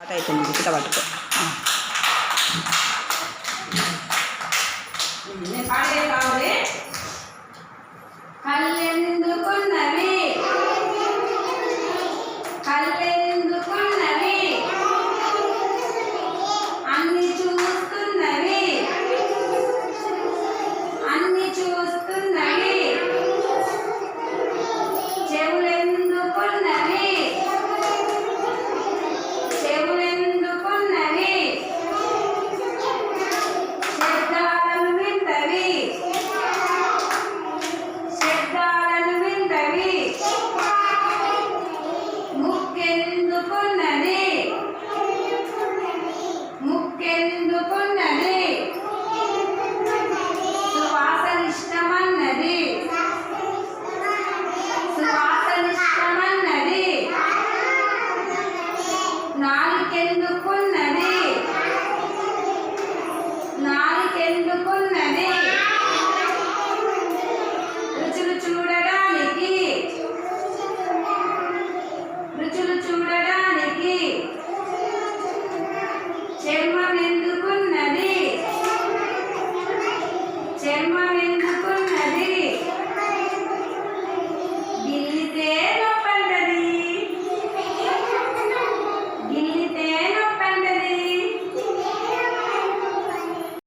అవుతుంది గిట్ట పట్టుకో. కళ్ళెందుకున్నవి కళ్ళెందుకున్నవి అన్ని చూస్తున్నవి అన్ని చూస్తున్నవి చెవులెందుకున్నవి చెవులెందుకున్నవి శబ్దాలను వింటవి శబ్దాలను వింటవి ముక్కెందుకున్నది ముక్కెందుకున్నది సువాసనిష్టమన్నది సువాసనిష్టమన్నది నాలుకెందుకున్నది నాలుకెందుకున్నది రుచులు చూడడానికి రుచులు చూడడానికి చర్మ